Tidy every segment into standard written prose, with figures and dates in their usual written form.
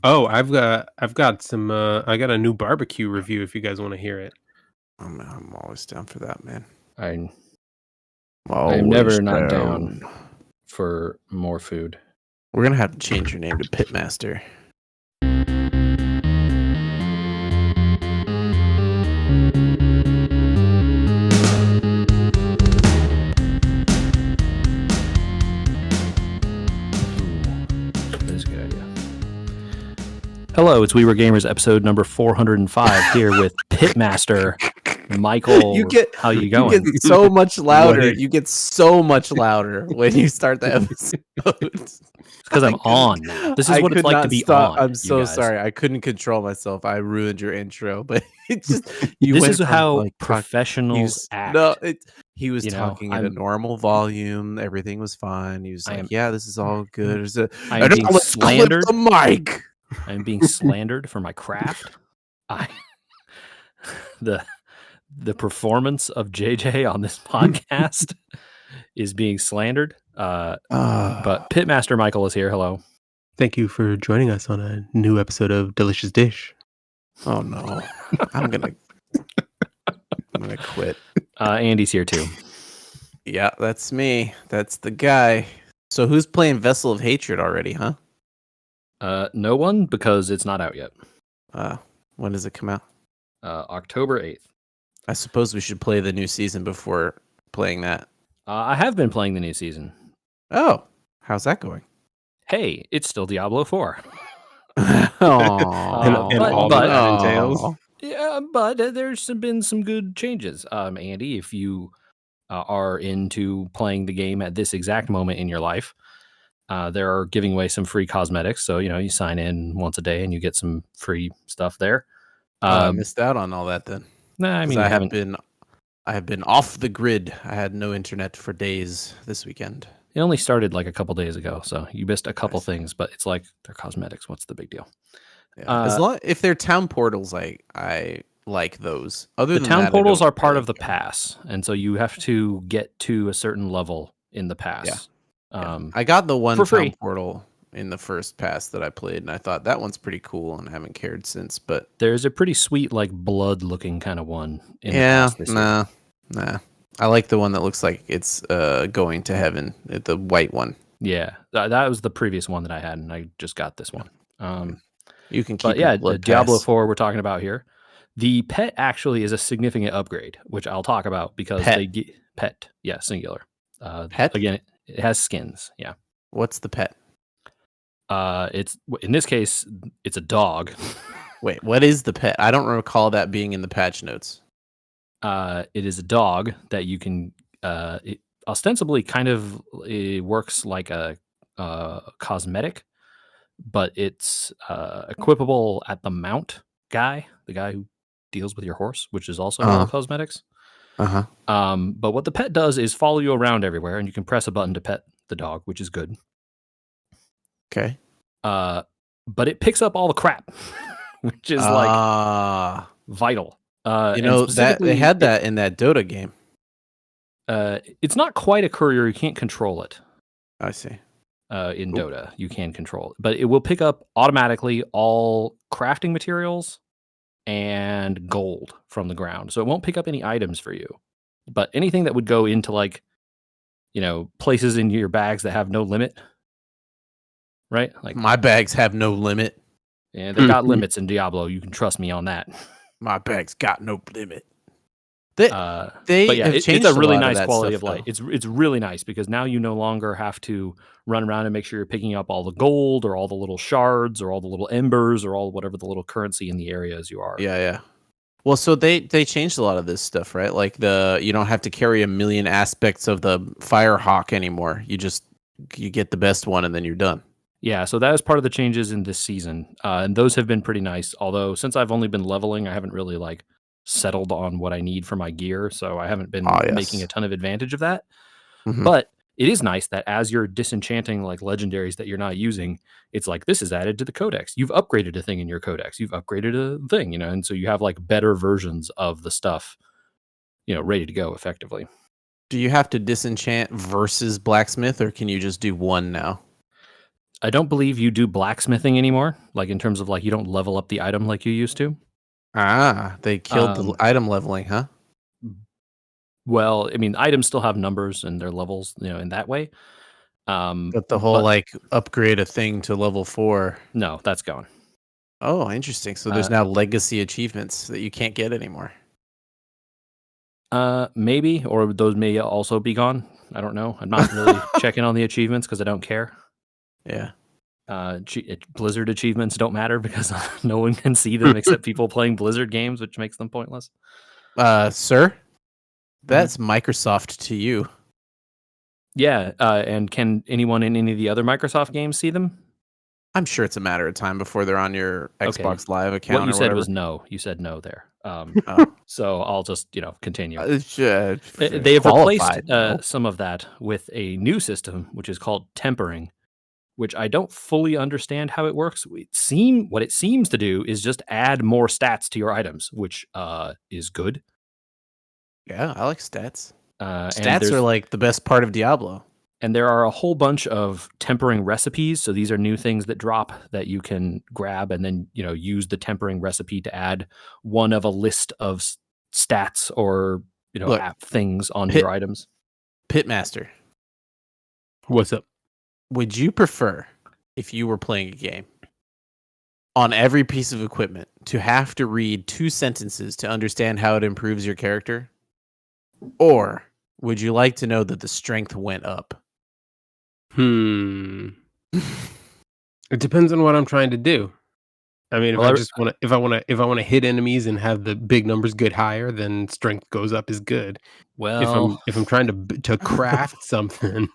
Oh, I've got some I got a new barbecue review if you guys want to hear it. I'm always down for that, man. I am Always never not down for more food. We're gonna have to change your name to Pitmaster. That is a good idea. Hello, it's We Were Gamers episode number 405 here with Pitmaster Michael. How you going? You get so much louder. You get so much louder when you start the episode. It's because I'm on now. This is what it's like to be on. I'm so sorry. I couldn't control myself. I ruined your intro, but it just this is how professionals act. No, he was talking at a normal volume. Everything was fine. He was like, "Yeah, this is all good." I'm being slandered. The mic. I'm being slandered for my craft. The performance of JJ on this podcast is being slandered. But Pitmaster Michael is here. Hello. Thank you for joining us on a new episode of Delicious Dish. Oh no, I'm gonna quit. Andy's here too. Yeah, that's me. That's the guy. So who's playing Vessel of Hatred already, huh? No one, because it's not out yet. When does it come out? October 8th. I suppose we should play the new season before playing that. I have been playing the new season. Oh, how's that going? Hey, it's still Diablo 4. and all that entails. Yeah, but there's been some good changes. Andy, if you are into playing the game at this exact moment in your life, they're giving away some free cosmetics. So, you sign in once a day and you get some free stuff there. I missed out on all that then. Nah, I mean, I have been off the grid. I had no internet for days this weekend. It only started like a couple days ago, so you missed a couple things, but it's like they're cosmetics. What's the big deal? Yeah. If they're town portals, I like those. The town portals are part of the pass, and so you have to get to a certain level in the pass. Yeah. I got the one for town free portal in the first pass that I played, and I thought that one's pretty cool, and I haven't cared since. But there's a pretty sweet, like blood-looking kind of one. In the pass this year. Nah. I like the one that looks like it's going to heaven. The white one. Yeah, that was the previous one that I had, and I just got this one. You can keep. But yeah, the Diablo 4 we're talking about here. The pet actually is a significant upgrade, which I'll talk about because they get pet. Yeah, singular. Pet again. It has skins. Yeah. What's the pet? It's in this case, it's a dog. Wait, what is the pet? I don't recall that being in the patch notes. It is a dog that you can. It ostensibly kind of works like a cosmetic, but it's equipable at the mount guy, the guy who deals with your horse, which is also all cosmetics. But what the pet does is follow you around everywhere, and you can press a button to pet the dog, which is good. Okay. But it picks up all the crap, which is like vital. That they had that in that Dota game. It's not quite a courier. You can't control it. I see. In Dota, you can control it, but it will pick up automatically all crafting materials and gold from the ground. So it won't pick up any items for you, but anything that would go into like, places in your bags that have no limit, right? Like my bags have no limit. Yeah, they got limits in Diablo. You can trust me on that. My bags got no limit. It's a really nice quality of life. It's really nice because now you no longer have to run around and make sure you're picking up all the gold or all the little shards or all the little embers or all whatever the little currency in the areas you are. Yeah. Well, so they changed a lot of this stuff, right? Like you don't have to carry a million aspects of the Firehawk anymore. You get the best one and then you're done. Yeah, so that is part of the changes in this season, and those have been pretty nice. Although since I've only been leveling, I haven't really settled on what I need for my gear, so I haven't been making a ton of advantage of that. Mm-hmm. But it is nice that as you're disenchanting legendaries that you're not using, it's like this is added to the codex. You've upgraded a thing in your codex. You've upgraded a thing, and so you have better versions of the stuff, ready to go effectively. Do you have to disenchant versus blacksmith, or can you just do one now? I don't believe you do blacksmithing anymore, like, in terms of, like, you don't level up the item like you used to. They killed the item leveling, huh? Well, I mean, items still have numbers and their levels, in that way. But the whole, But like, upgrade a thing to level 4. no, that's gone. Oh, interesting. So there's now legacy achievements that you can't get anymore. Maybe, or those may also be gone. I don't know. I'm not really checking on the achievements because I don't care. Yeah. Blizzard achievements don't matter because no one can see them except people playing Blizzard games, which makes them pointless. Sir, that's Microsoft to you. Yeah, and can anyone in any of the other Microsoft games see them? I'm sure it's a matter of time before they're on your Xbox Live account. What you or said whatever. was no. You said no there. So I'll just continue. They have replaced some of that with a new system, which is called tempering, which I don't fully understand how it works. What it seems to do is just add more stats to your items, which is good. Yeah, I like stats. Stats are like the best part of Diablo. And there are a whole bunch of tempering recipes. So these are new things that drop that you can grab and then, use the tempering recipe to add one of a list of stats or, app things onto your items. Pitmaster. What's up? Would you prefer, if you were playing a game, on every piece of equipment to have to read 2 sentences to understand how it improves your character? Or would you like to know that the strength went up? It depends on what I'm trying to do. I mean, if I want to hit enemies and have the big numbers get higher, then strength goes up is good. Well, if I'm trying to craft something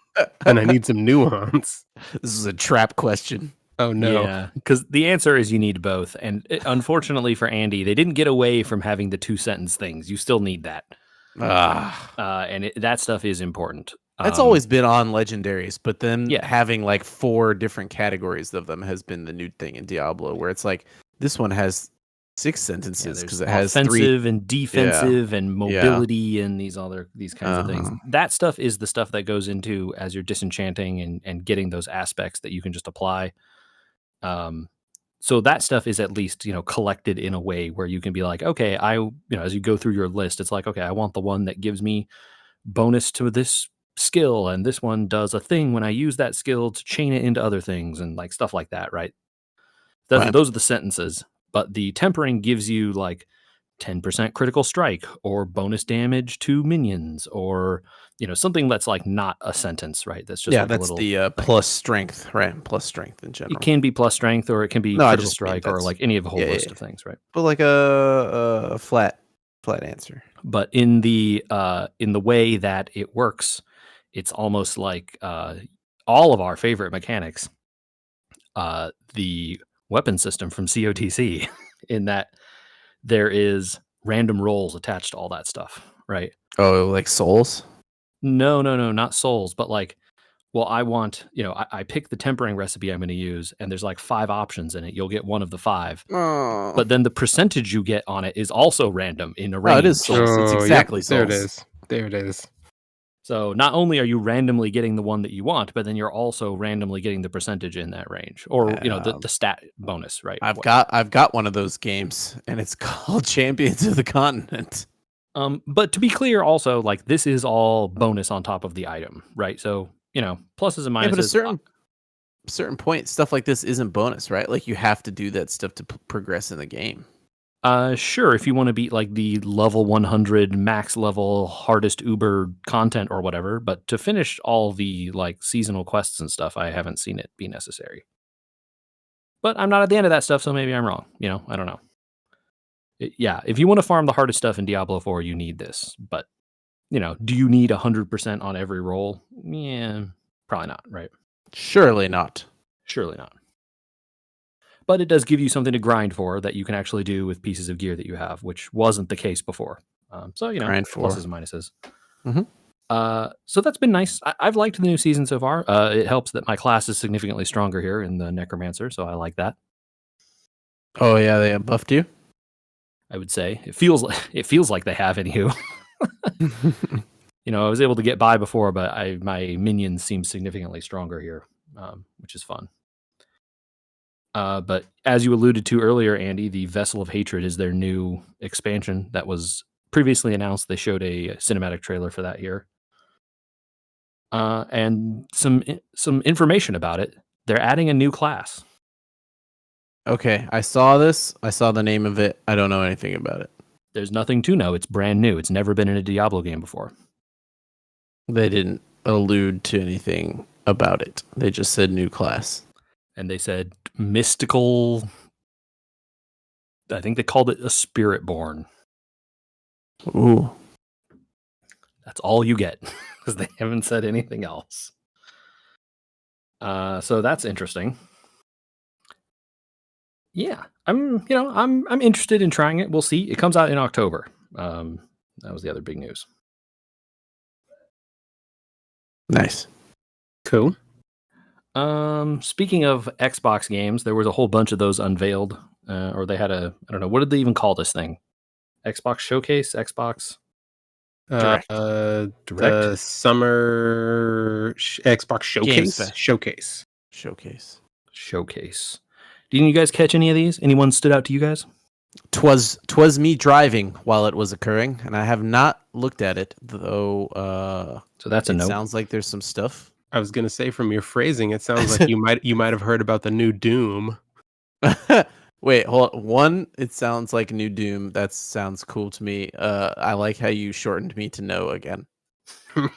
and I need some nuance. This is a trap question. Oh no. Yeah, because the answer is you need both. And unfortunately for Andy, they didn't get away from having the 2-sentence things. You still need that. And that stuff is important. That's always been on legendaries, but then having like 4 different categories of them has been the new thing in Diablo, where it's like this one has 6 sentences because it has offensive 3 and defensive and mobility and these kinds of things. That stuff is the stuff that goes into as you're disenchanting and getting those aspects that you can just apply. So that stuff is at least, collected in a way where you can be like, okay, as you go through your list, it's like, okay, I want the one that gives me bonus to this skill, and this one does a thing when I use that skill to chain it into other things and like stuff like that, right? Those are the sentences, but the tempering gives you like 10% critical strike or bonus damage to minions or something that's like not a sentence, right? That's just that's the plus strength, right? Plus strength in general. It can be plus strength or it can be critical strike or like any of a whole list of things, right? But like a flat answer. But in the way that it works, it's almost like all of our favorite mechanics, the weapon system from COTC, in that there is random rolls attached to all that stuff, right? Oh, like souls? No, not souls, but like, well, I want, I pick the tempering recipe I'm going to use, and there's like 5 options in it. You'll get one of the 5. Oh. But then the percentage you get on it is also random in a range. Oh, it is souls. It's exactly souls. There it is. So not only are you randomly getting the one that you want, but then you're also randomly getting the percentage in that range, or the stat bonus, right? I've got one of those games, and it's called Champions of the Continent. But to be clear, also, like, this is all bonus on top of the item, right? So pluses and minuses. Yeah, but at a certain point, stuff like this isn't bonus, right? Like you have to do that stuff to progress in the game. Sure, if you want to beat like the level 100 max level hardest Uber content or whatever, but to finish all the like seasonal quests and stuff, I haven't seen it be necessary. But I'm not at the end of that stuff, so maybe I'm wrong. I don't know. If you want to farm the hardest stuff in Diablo 4, you need this. But, do you need 100% on every roll? Yeah, probably not, right? Surely not. Surely not. But it does give you something to grind for that you can actually do with pieces of gear that you have, which wasn't the case before. So, pluses and minuses. Mm-hmm. So that's been nice. I've liked the new season so far. It helps that my class is significantly stronger here in the Necromancer, so I like that. Oh, yeah, they have buffed you? I would say. It feels like they have, anywho. I was able to get by before, but my minions seem significantly stronger here, which is fun. But as you alluded to earlier, Andy, the Vessel of Hatred is their new expansion that was previously announced. They showed a cinematic trailer for that here. And some information about it. They're adding a new class. Okay, I saw this. I saw the name of it. I don't know anything about it. There's nothing to know. It's brand new. It's never been in a Diablo game before. They didn't allude to anything about it. They just said new class. And they said mystical. I think they called it a Spiritborn. Ooh. That's all you get because they haven't said anything else. So that's interesting. Yeah, I'm interested in trying it. We'll see. It comes out in October. That was the other big news. Nice. Cool. Speaking of Xbox games, there was a whole bunch of those unveiled, or they had I don't know, what did they even call this thing? Xbox Showcase? Xbox Direct. The summer Xbox Showcase. Showcase. Didn't you guys catch any of these? Anyone stood out to you guys? Twas me driving while it was occurring, and I have not looked at it, though. So that's a note. Sounds like there's some stuff. I was gonna say, from your phrasing, it sounds like you might have heard about the new Doom. Wait, hold on. One, it sounds like new Doom. That sounds cool to me. I like how you shortened me to no again. Look,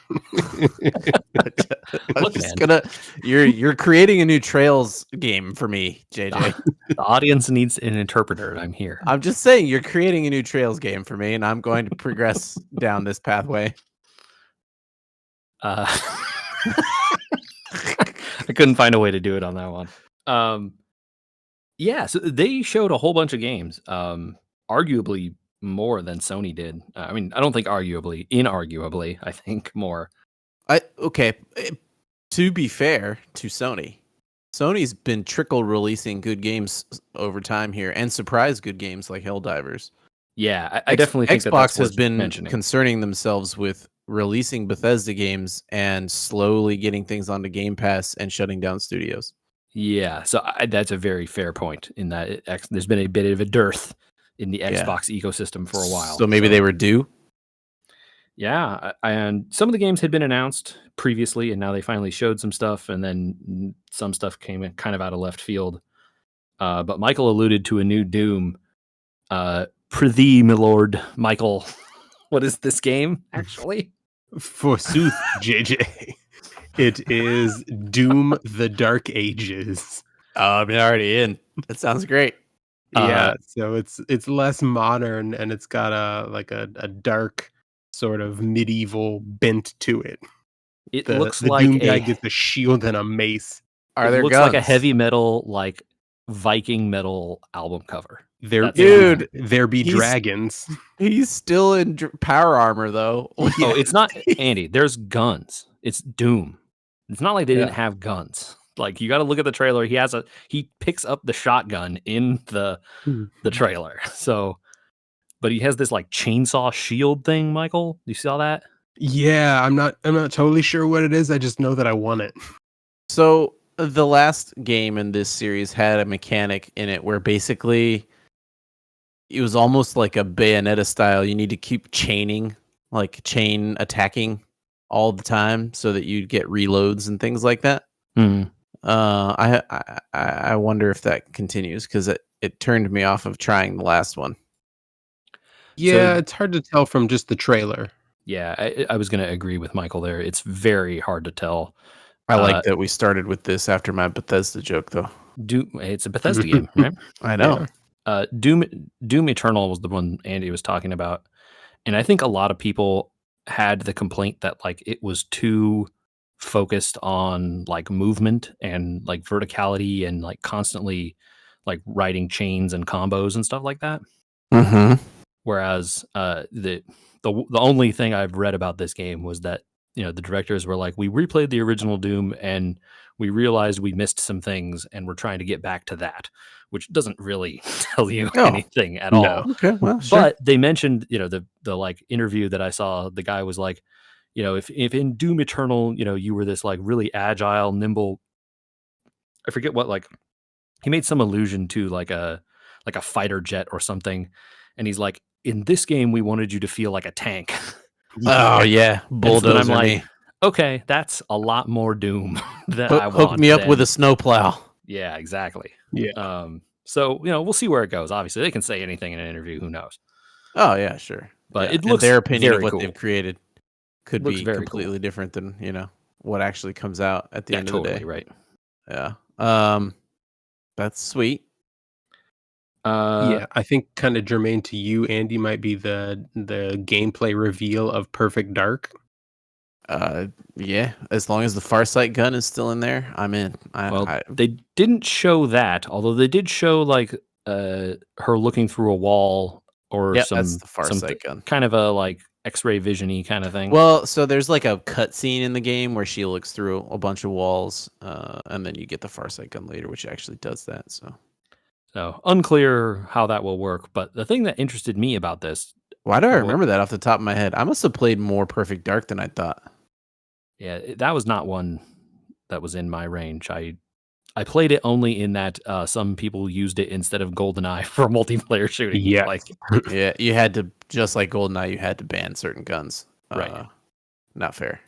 just gonna you're creating a new Trails game for me, JJ. The audience needs an interpreter, and I'm here. I'm just saying you're creating a new Trails game for me, and I'm going to progress down this pathway. I couldn't find a way to do it on that one. Yeah, so they showed a whole bunch of games, arguably more than Sony did. I mean, I don't think arguably, inarguably, I think more. Okay, to be fair to Sony's been trickle releasing good games over time here and surprise good games like Helldivers. Yeah, I definitely think Xbox has been concerning themselves with releasing Bethesda games and slowly getting things onto Game Pass and shutting down studios. Yeah, so that's a very fair point in that there's been a bit of a dearth in the Xbox ecosystem for a while. So maybe they were due? Yeah, and some of the games had been announced previously, and now they finally showed some stuff, and then some stuff came in kind of out of left field. But Michael alluded to a new Doom. Prithee, my lord, Michael. What is this game, actually? Forsooth, JJ. It is Doom the Dark Ages. I'm already in. That sounds great. Yeah, so it's less modern, and it's got a dark sort of medieval bent to it. It looks like Doom guy gets a shield and a mace. It looks like a heavy metal, like Viking metal album cover. There be dragons. He's still in power armor, though. Oh, it's not, Andy. There's guns. It's Doom. It's not like they didn't have guns. Like, you got to look at the trailer. He picks up the shotgun in the trailer. So, but he has this like chainsaw shield thing. Michael, you saw that? Yeah, I'm not totally sure what it is. I just know that I want it. So the last game in this series had a mechanic in it where basically it was almost like a Bayonetta style. You need to keep chain attacking all the time so that you'd get reloads and things like that. I wonder if that continues because it turned me off of trying the last one. Yeah, it's hard to tell from just the trailer. Yeah, I was going to agree with Michael there. It's very hard to tell. I like that we started with this after my Bethesda joke, though. It's a Bethesda game, right? I know. Yeah. Doom Eternal was the one Andy was talking about. And I think a lot of people had the complaint that like it was too focused on like movement and like verticality and like constantly like riding chains and combos and stuff like that. Mm-hmm. Whereas the only thing I've read about this game was that, you know, the directors were like, we replayed the original Doom and we realized we missed some things and we're trying to get back to that, which doesn't really tell you anything at all. Okay, well, sure. But they mentioned, you know, the like interview that I saw, the guy was like, you know, if in Doom Eternal, you know, you were this like really agile, nimble, I forget what like he made some allusion to like a fighter jet or something, and he's like, in this game we wanted you to feel like a tank. Oh yeah, bulldozer. So I'm like, okay, that's a lot more Doom that I want. Hook me up with a snowplow. Yeah, exactly. Yeah. So we'll see where it goes. Obviously, they can say anything in an interview. Who knows? Oh yeah, sure. But it looks their opinion of what cool. they've created could be completely different than what actually comes out at the end of the day. Right. Yeah. That's sweet. Yeah, I think kind of germane to you, Andy, might be the gameplay reveal of Perfect Dark. Yeah, as long as the Farsight gun is still in there, I'm in. They didn't show that, although they did show like her looking through a wall or that's the Farsight gun, kind of a like X-ray vision-y kind of thing. Well, so there's like a cutscene in the game where she looks through a bunch of walls, and then you get the Farsight gun later, which actually does that. So unclear how that will work. But the thing that interested me about this, why do I remember that off the top of my head? I must have played more Perfect Dark than I thought. Yeah, that was not one that was in my range. I played it only in that some people used it instead of GoldenEye for multiplayer shooting. Yeah, yeah, you had to, just like GoldenEye, you had to ban certain guns. Right, not fair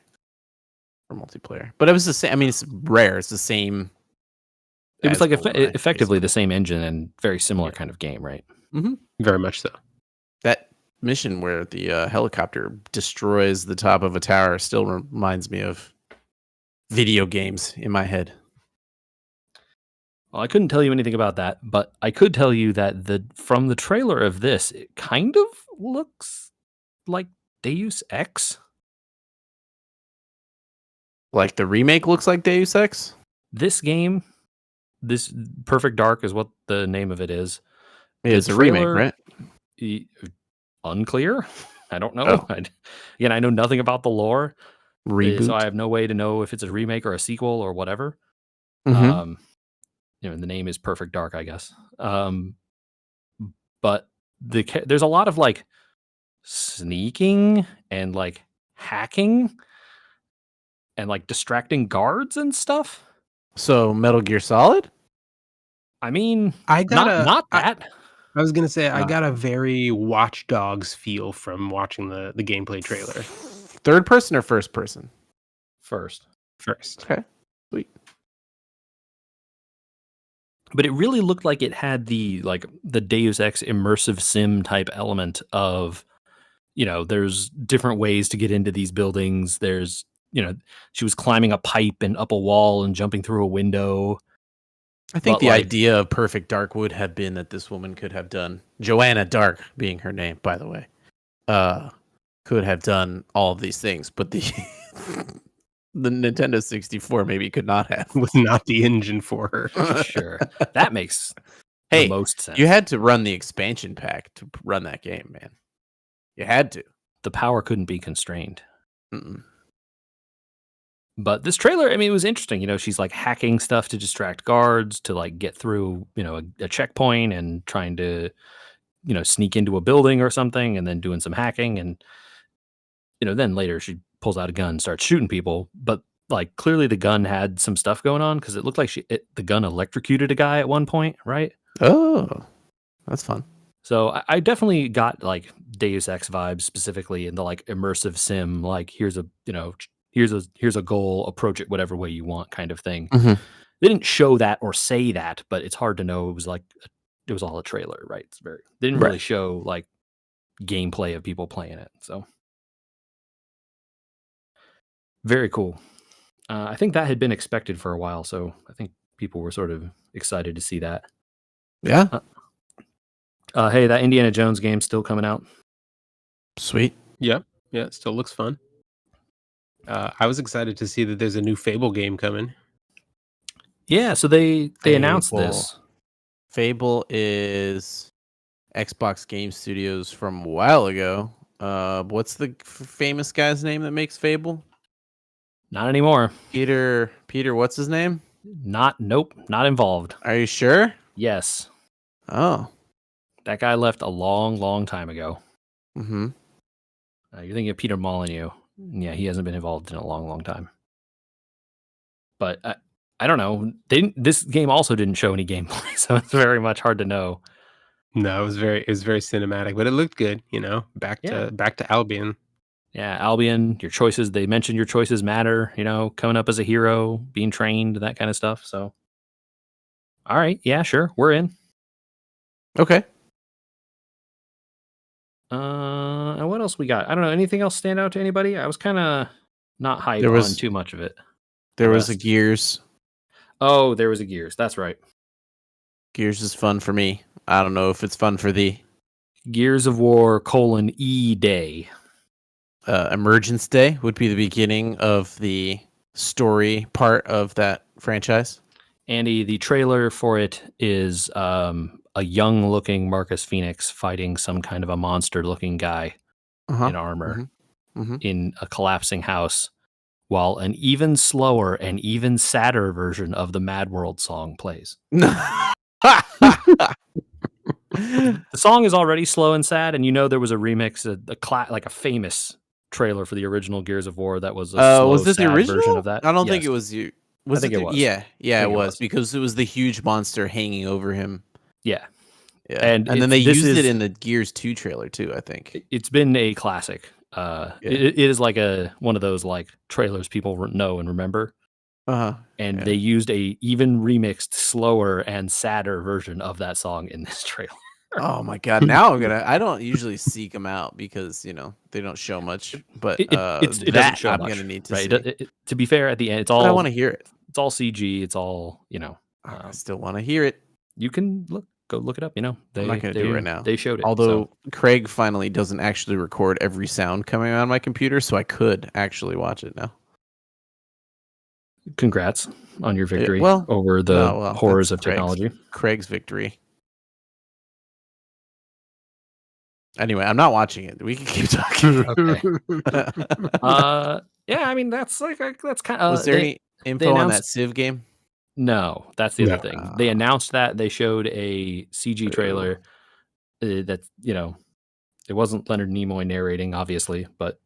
for multiplayer. But it was the same. I mean, it's rare. It's the same. It was like effectively the same engine and very similar kind of game, right? Mm-hmm. Very much so. That mission where the helicopter destroys the top of a tower still reminds me of video games in my head. Well, I couldn't tell you anything about that, but I could tell you that from the trailer of this, it kind of looks like Deus Ex. Like the remake looks like Deus Ex? This game, this Perfect Dark is what the name of it is. It's a remake, right? Unclear. I don't know. Oh. Again, I know nothing about the lore. Reboot. So I have no way to know if it's a remake or a sequel or whatever. Mm-hmm. The name is Perfect Dark, I guess. But there's a lot of like sneaking and like hacking and like distracting guards and stuff. So Metal Gear Solid? I mean, I got not that. I was gonna say I got a very Watch Dogs feel from watching the gameplay trailer. Third person or first person? First. Okay, sweet. But it really looked like it had the Deus Ex immersive sim type element of, there's different ways to get into these buildings. There's, she was climbing a pipe and up a wall and jumping through a window. I think the idea of Perfect Dark would have been that this woman could have done, Joanna Dark being her name, by the way, could have done all of these things, but the Nintendo 64 maybe could not have. Was not the engine for her. Sure. That makes the most sense. You had to run the expansion pack to run that game, man. You had to. The power couldn't be constrained. Mm-mm. But this trailer, I mean, it was interesting. She's like hacking stuff to distract guards, to like get through, a checkpoint and trying to, sneak into a building or something, and then doing some hacking. And, then later she pulls out a gun, starts shooting people. But like clearly the gun had some stuff going on because it looked like the gun electrocuted a guy at one point, right? Oh, that's fun. So I definitely got like Deus Ex vibes, specifically in the like immersive sim, like here's a goal, approach it whatever way you want kind of thing. Mm-hmm. They didn't show that or say that, but it's hard to know. It was all a trailer, right? They didn't really show like gameplay of people playing it. So very cool. I think that had been expected for a while, so I think people were sort of excited to see that. Yeah. Hey, that Indiana Jones game's still coming out. Sweet. Yep. Yeah, it still looks fun. I was excited to see that there's a new Fable game coming. Yeah, so they announced this. Fable is Xbox Game Studios from a while ago. What's the famous guy's name that makes Fable? Not anymore. Peter, what's his name? Nope, not involved. Are you sure? Yes. Oh. That guy left a long, long time ago. Mm-hmm. You're thinking of Peter Molyneux. Yeah, he hasn't been involved in a long, long time. But I don't know. This game also didn't show any gameplay, so it's very much hard to know. No, it was very cinematic, but it looked good. Back to Albion. Yeah, Albion. Your choices. They mentioned your choices matter. Coming up as a hero, being trained, that kind of stuff. So, all right, yeah, sure, we're in. Okay. And what else we got? I don't know. Anything else stand out to anybody? I was kind of not hyped on too much of it. There was a Gears. Oh, there was a Gears. That's right. Gears is fun for me. I don't know if it's fun for thee. Gears of War :E Day. Emergence Day would be the beginning of the story part of that franchise. Andy, the trailer for it is a young-looking Marcus Phoenix fighting some kind of a monster-looking guy in armor in a collapsing house, while an even slower and even sadder version of the Mad World song plays. The song is already slow and sad, and there was a remix, like a famous trailer for the original Gears of War that was a slow, was this sad the original version of that. I don't think it was you. I think it was. Yeah, it was because it was the huge monster hanging over him. Yeah. And then they used it in the Gears 2 trailer too, I think. It's been a classic. It is like one of those like trailers people know and remember. And they used a even remixed, slower and sadder version of that song in this trailer. Oh my god! Now I don't usually seek them out because they don't show much, but it doesn't show much. I'm gonna need to see. To be fair, at the end, it's all. But I want to hear it. It's all CG. It's all I still want to hear it. You can go look it up. I'm not gonna do it right now. They showed it. Although Craig finally doesn't actually record every sound coming out of my computer, so I could actually watch it now. Congrats on your victory over the horrors of technology. Craig's victory. Anyway, I'm not watching it. We can keep talking. Okay. Yeah, I mean that's kind of. Was there any info on that Civ game? No, that's the other thing. They announced that they showed a CG trailer that it wasn't Leonard Nimoy narrating, obviously, but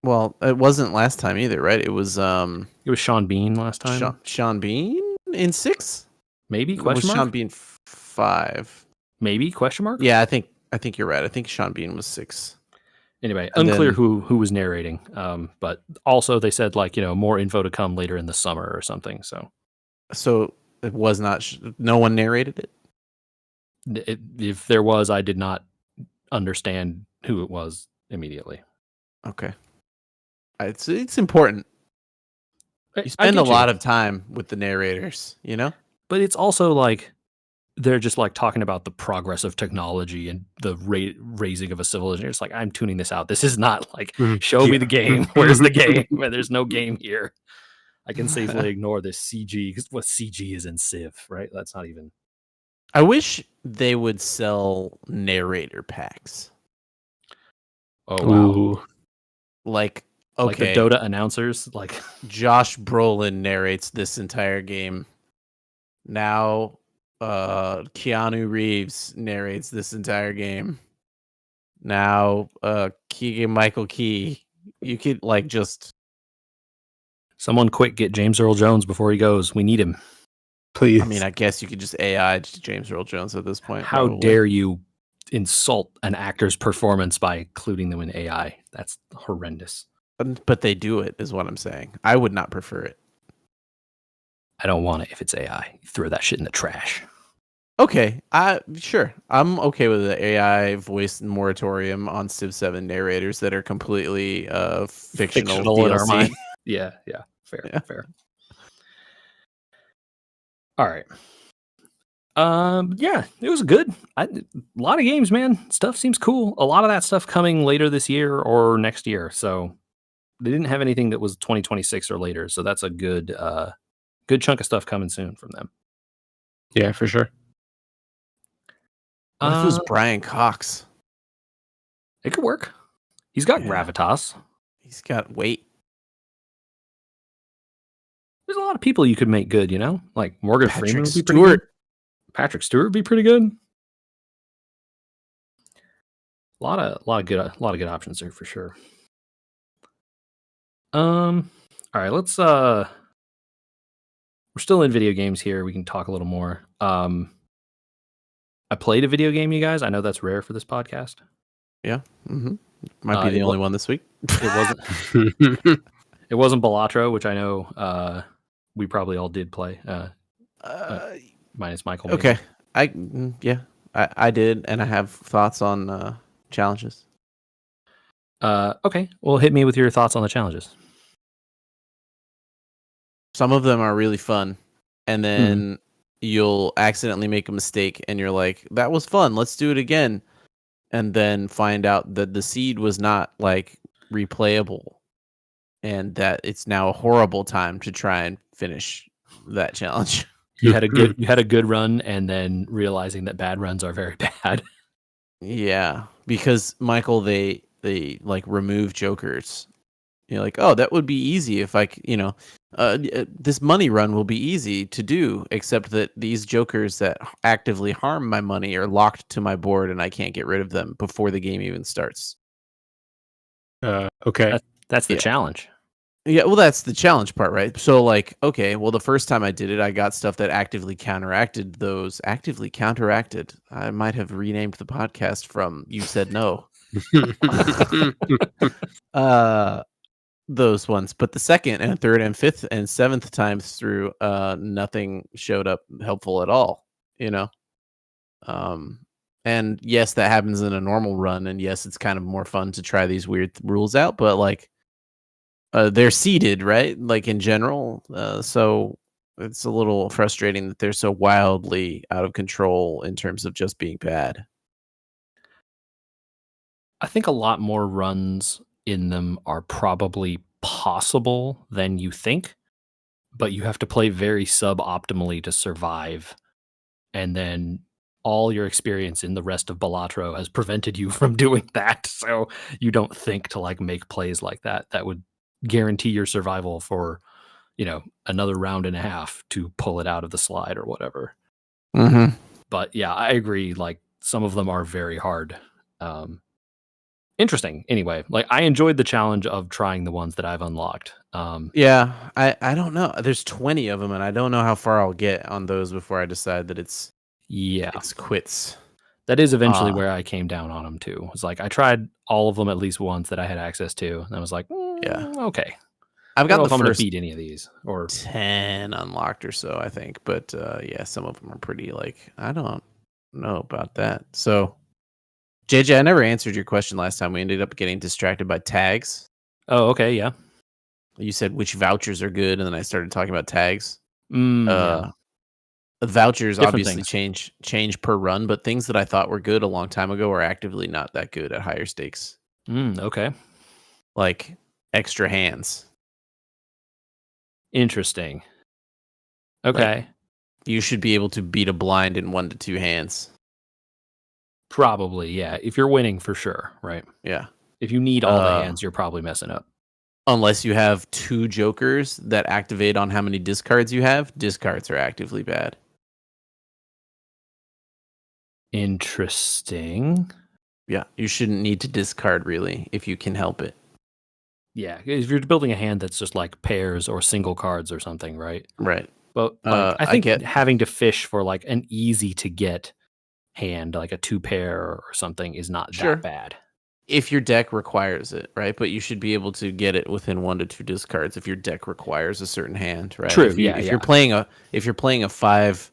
it wasn't last time either, right? It was Sean Bean last time. Sean Bean in 6? Maybe question mark? Sean Bean 5? Maybe question mark? Yeah, I think you're right. I think Sean Bean was 6. Anyway, unclear who was narrating. But also they said more info to come later in the summer or something. So it was not. No one narrated it. If there was, I did not understand who it was immediately. Okay, it's important. You spend a lot of time with the narrators, But it's also like they're just like talking about the progress of technology and the raising of a civilization. It's like, I'm tuning this out. This is not like, show me the game. Where's the game? There's no game here. I can safely ignore this CG because what CG is in Civ, right? That's not even. I wish they would sell narrator packs. Oh, wow. Ooh. Like the Dota announcers, like Josh Brolin narrates this entire game. Now Keanu Reeves narrates this entire game. Now Keegan-Michael Key. You could just someone quick get James Earl Jones before he goes. We need him. Please. I mean, I guess you could just AI James Earl Jones at this point. How dare you insult an actor's performance by including them in AI? That's horrendous. But they do it, is what I'm saying. I would not prefer it. I don't want it if it's AI. Throw that shit in the trash. Okay, sure. I'm okay with the AI voice moratorium on Civ 7 narrators that are completely fictional in our mind. Yeah, fair. All right. Yeah, it was good. A lot of games, man. Stuff seems cool. A lot of that stuff coming later this year or next year. So they didn't have anything that was 2026 or later. So that's a good chunk of stuff coming soon from them. Yeah, for sure. What if it was Brian Cox? It could work. He's got gravitas. He's got weight. There's a lot of people you could make good, like Morgan Freeman would be pretty good. Patrick Stewart would be pretty good. A lot of good options there for sure. All right, let's we're we're still in video games here. We can talk a little more. I played a video game, you guys. I know that's rare for this podcast. Yeah. Might be the only one this week. It wasn't. It wasn't Balatro, which I know we probably all did play. Minus Michael. Okay. I did, and I have thoughts on challenges. Okay. Well, hit me with your thoughts on the challenges. Some of them are really fun, and then you'll accidentally make a mistake, and you're like, "That was fun. Let's do it again," and then find out that the seed was not like replayable, and that it's now a horrible time to try and finish that challenge. You had a good run, and then realizing that bad runs are very bad. Yeah, because Michael, they like remove jokers. You're like, oh, that would be easy if this money run will be easy to do, except that these jokers that actively harm my money are locked to my board, and I can't get rid of them before the game even starts. Okay, that's the challenge. Yeah, well, that's the challenge part, right? So, like, okay, well, the first time I did it, I got stuff that actively counteracted those. Actively counteracted. I might have renamed the podcast from "You Said No." Those ones, but the second and third and fifth and seventh times through, nothing showed up helpful at all. And yes, that happens in a normal run, and yes, it's kind of more fun to try these weird rules out, but like, they're seeded, right? Like in general, so it's a little frustrating that they're so wildly out of control in terms of just being bad. I think a lot more runs in them are probably possible than you think, but you have to play very suboptimally to survive. And then all your experience in the rest of Balatro has prevented you from doing that. So you don't think to like make plays like that. That would guarantee your survival for, another round and a half to pull it out of the slide or whatever. Mm-hmm. But yeah, I agree. Like some of them are very hard. Interesting. Anyway, like I enjoyed the challenge of trying the ones that I've unlocked. Yeah, I don't know. There's 20 of them, and I don't know how far I'll get on those before I decide that it's quits. That is eventually where I came down on them too. It's like I tried all of them at least once that I had access to, and I was like, okay. I've got the if I'm first gonna beat any of these or 10 unlocked or so, I think. But some of them are pretty like I don't know about that. So. JJ, I never answered your question last time. We ended up getting distracted by tags. Oh, okay, yeah. You said which vouchers are good, and then I started talking about tags. Yeah. Vouchers Different obviously things. change per run, but things that I thought were good a long time ago are actively not that good at higher stakes. Okay. Like extra hands. Interesting. Okay. Like, you should be able to beat a blind in 1 to 2 hands. Probably, yeah. If you're winning, for sure, right? Yeah. If you need all the hands, you're probably messing up. Unless you have 2 jokers that activate on how many discards you have, discards are actively bad. Interesting. Yeah, you shouldn't need to discard, really, if you can help it. Yeah, if you're building a hand that's just like pairs or single cards or something, right? Right. But like, I think having to fish for like an easy to get hand, like a 2-pair or something, is not that bad. If your deck requires it, right? But you should be able to get it within 1 to 2 discards if your deck requires a certain hand, right? True. If you're playing a 5,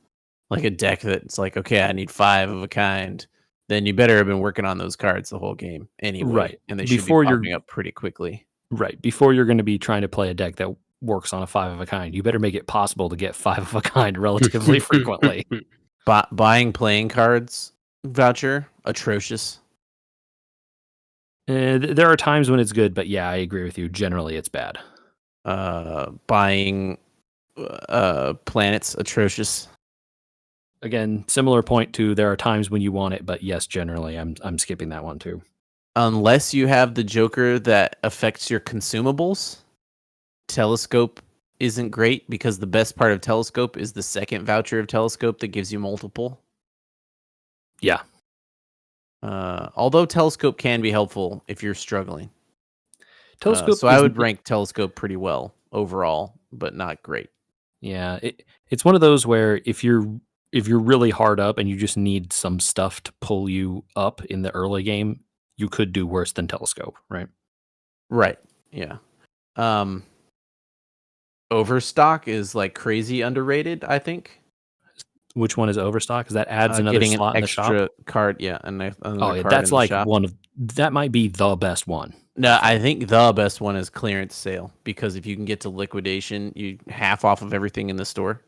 like a deck that's like, okay, I need 5 of a kind, then you better have been working on those cards the whole game anyway, right? And they should be popping up pretty quickly, right? Before you're going to be trying to play a deck that works on a 5 of a kind, you better make it possible to get 5 of a kind relatively frequently. Buying playing cards voucher, atrocious. There are times when it's good, but yeah, I agree with you. Generally, it's bad. Buying planets, atrocious. Again, similar point to there are times when you want it, but yes, generally, I'm skipping that one too. Unless you have the Joker that affects your consumables, Telescope isn't great because the best part of Telescope is the second voucher of Telescope that gives you multiple. Yeah. Although Telescope can be helpful if you're struggling. Telescope. So I would rank Telescope pretty well overall, but not great. Yeah, it's one of those where if you're really hard up and you just need some stuff to pull you up in the early game, you could do worse than Telescope, right? Right. Yeah. Overstock is like crazy underrated, I think. Which one is Overstock? Because that adds another Getting slot an in the shop. extra card, yeah, another card That's in the like shop. that might be the best one. No, I think the best one is clearance sale, because if you can get to liquidation, you half off of everything in the store.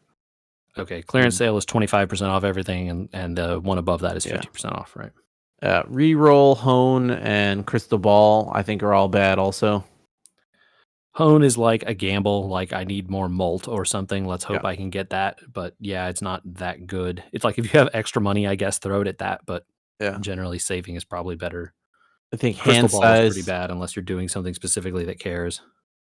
Okay, clearance sale is 25% off everything, and the one above that is 50% off, right? Reroll, Hone, and Crystal Ball, I think, are all bad also. Hone is like a gamble, like I need more molt or something. Let's hope I can get that. But yeah, it's not that good. It's like if you have extra money, I guess throw it at that. But generally saving is probably better. I think Crystal hand Ball size is pretty bad unless you're doing something specifically that cares.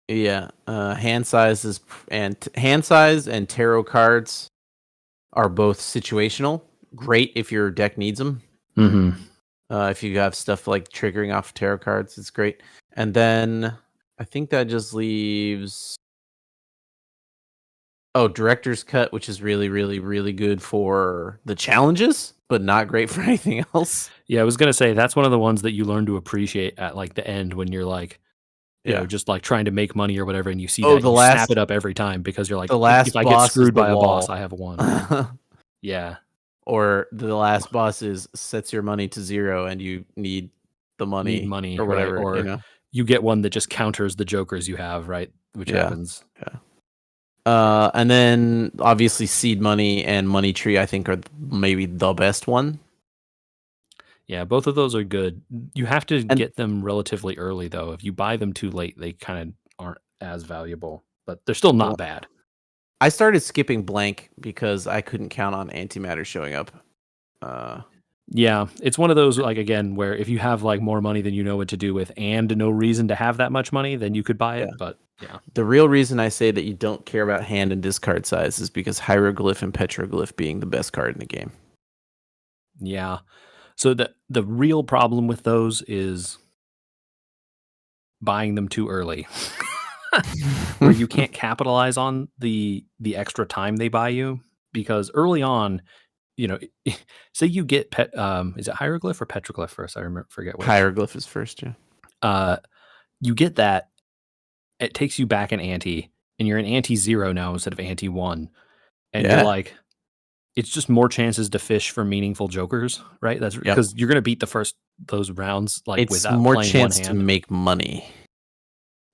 Yeah, hand size and tarot cards are both situational. Great if your deck needs them. Mm-hmm. If you have stuff like triggering off tarot cards, it's great. And then I think that just leaves Director's Cut, which is really, really, really good for the challenges, but not great for anything else. Yeah, I was gonna say that's one of the ones that you learn to appreciate at like the end when you're like, you know, just like trying to make money or whatever, and you see that you snap it up every time because you're like, if I get screwed by a boss, I have one. Yeah. Or the last boss sets your money to 0 and you need the money, or whatever. Right? Or you get one that just counters the jokers you have, right? Which happens. Yeah. And then obviously Seed Money and Money Tree, I think, are maybe the best one. Yeah, both of those are good. You have to get them relatively early, though. If you buy them too late, they kind of aren't as valuable, but they're still not bad. I started skipping Blank because I couldn't count on Antimatter showing up. Yeah, it's one of those, like, again, where if you have like more money than you know what to do with and no reason to have that much money, then you could buy it. But yeah, the real reason I say that you don't care about hand and discard size is because Hieroglyph and Petroglyph being the best card in the game. Yeah. So the real problem with those is buying them too early. Where you can't capitalize on the extra time they buy you, because early on, you know, say you get is it Hieroglyph or Petroglyph first? I forget which. Hieroglyph is first, yeah. You get that, it takes you back an ante, and you're in ante 0 now instead of ante 1, and you're like, it's just more chances to fish for meaningful jokers, right? That's because you're going to beat those rounds like without more playing chance one hand. to make money.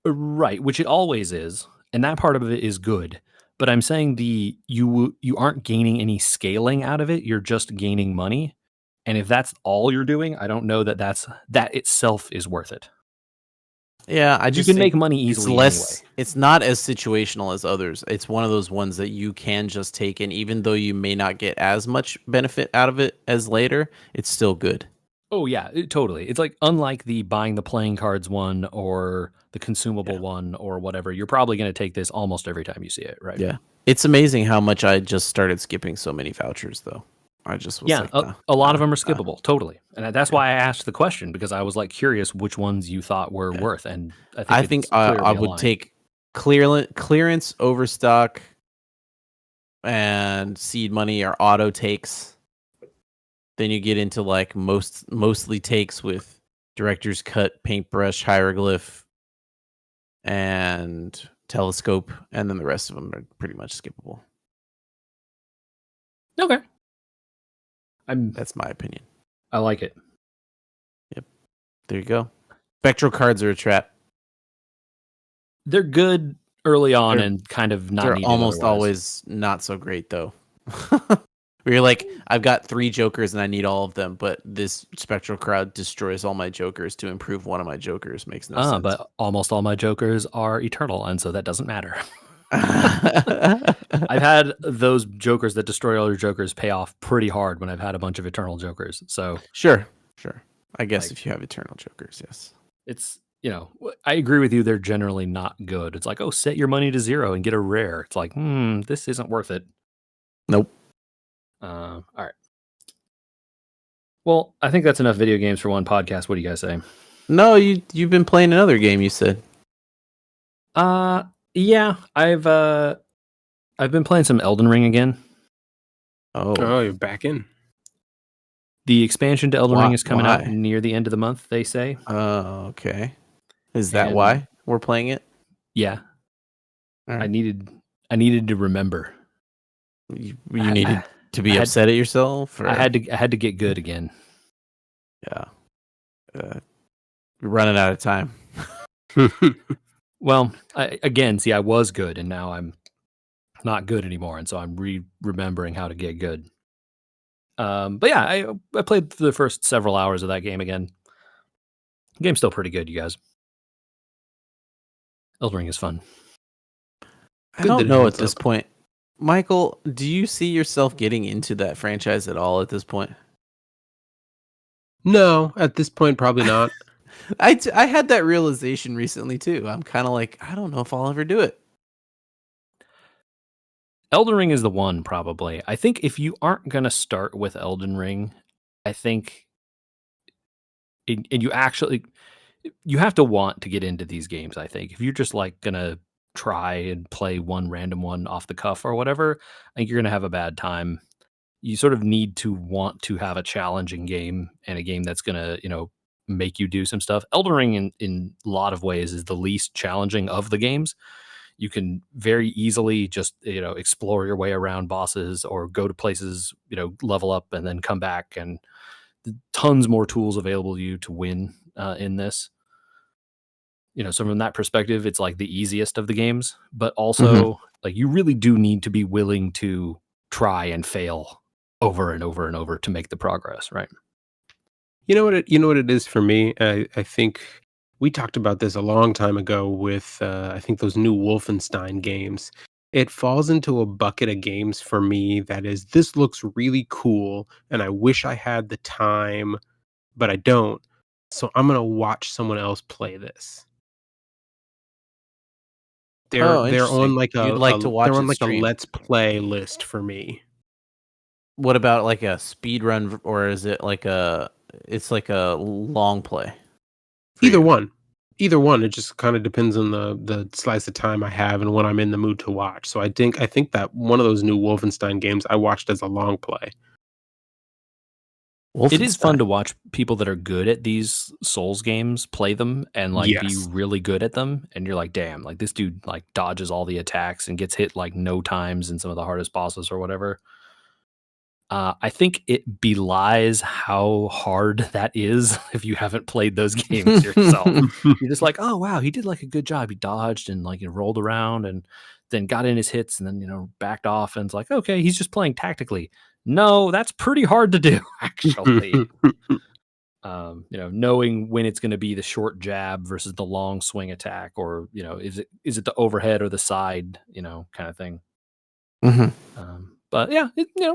Right, which it always is, and that part of it is good. But I'm saying you aren't gaining any scaling out of it. You're just gaining money, and if that's all you're doing, I don't know that itself is worth it. Yeah, you can make money easily. Anyway. It's not as situational as others. It's one of those ones that you can just take in, even though you may not get as much benefit out of it as later. It's still good. Oh yeah, totally. It's like, unlike the buying the playing cards one or the consumable one or whatever, you're probably going to take this almost every time you see it, right? Yeah. It's amazing how much I just started skipping so many vouchers, though. I just was a lot of them are skippable, totally. And that's why I asked the question, because I was like curious which ones you thought were worth. And I think I would take clearance, Overstock, and Seed Money or auto takes. Then you get into like mostly takes with Director's Cut, Paintbrush, Hieroglyph, and Telescope, and then the rest of them are pretty much skippable. Okay. That's my opinion. I like it. Yep. There you go. Spectral cards are a trap. They're good early on and kind of not. They're almost always not so great, though. Where you're like, I've got 3 jokers and I need all of them, but this spectral card destroys all my jokers to improve one of my jokers. Makes no sense. But almost all my jokers are eternal, and so that doesn't matter. I've had those jokers that destroy all your jokers pay off pretty hard when I've had a bunch of eternal jokers. So sure. I guess if you have eternal jokers, yes. It's, I agree with you. They're generally not good. It's like, set your money to 0 and get a rare. It's like, this isn't worth it. Nope. All right. Well, I think that's enough video games for one podcast. What do you guys say? No, you've been playing another game, you said. Yeah, I've I've been playing some Elden Ring again. Oh, you're back in. The expansion to Elden Ring is coming out near the end of the month, they say. Oh, okay. Is that why we're playing it? Yeah. Right. I needed to remember. You needed to be upset at yourself? Or? I had to get good again. Yeah. You're running out of time. Well, I was good, and now I'm not good anymore, and so I'm remembering how to get good. But yeah, I played the first several hours of that game again. The game's still pretty good, you guys. Elden Ring is fun. I don't know at this point. Michael, do you see yourself getting into that franchise at all at this point? No, at this point, probably not. I had that realization recently too. I'm kind of like, I don't know if I'll ever do it. Elden Ring is the one, probably. I think if you aren't going to start with Elden Ring, I think, and you have to want to get into these games, I think. If you're just like going to try and play one random one off the cuff or whatever, I think you're going to have a bad time. You sort of need to want to have a challenging game and a game that's going to, make you do some stuff. Elden Ring in a lot of ways is the least challenging of the games. You can very easily just, explore your way around bosses or go to places, level up and then come back, and tons more tools available to you to win in this. So from that perspective, it's like the easiest of the games, but also like you really do need to be willing to try and fail over and over and over to make the progress, right? You know what it is for me? I think we talked about this a long time ago with I think those new Wolfenstein games. It falls into a bucket of games for me that is, this looks really cool and I wish I had the time, but I don't. So I'm gonna watch someone else play this. They're on like You'd like to watch they're on it like a stream. let's play list for me. What about like a speed run, or is it like it's like a long play? Either one. Either one. It just kind of depends on the slice of time I have and when I'm in the mood to watch. So I think that one of those new Wolfenstein games I watched as a long play. It is fun to watch people that are good at these Souls games play them and be really good at them. And you're like, damn, like this dude like dodges all the attacks and gets hit like no times in some of the hardest bosses or whatever. I think it belies how hard that is if you haven't played those games yourself. You're just like, oh wow, he did like a good job. He dodged and like rolled around and then got in his hits and then backed off, and it's like, okay, he's just playing tactically. No, that's pretty hard to do, actually. Knowing when it's going to be the short jab versus the long swing attack, or is it the overhead or the side, kind of thing. But yeah,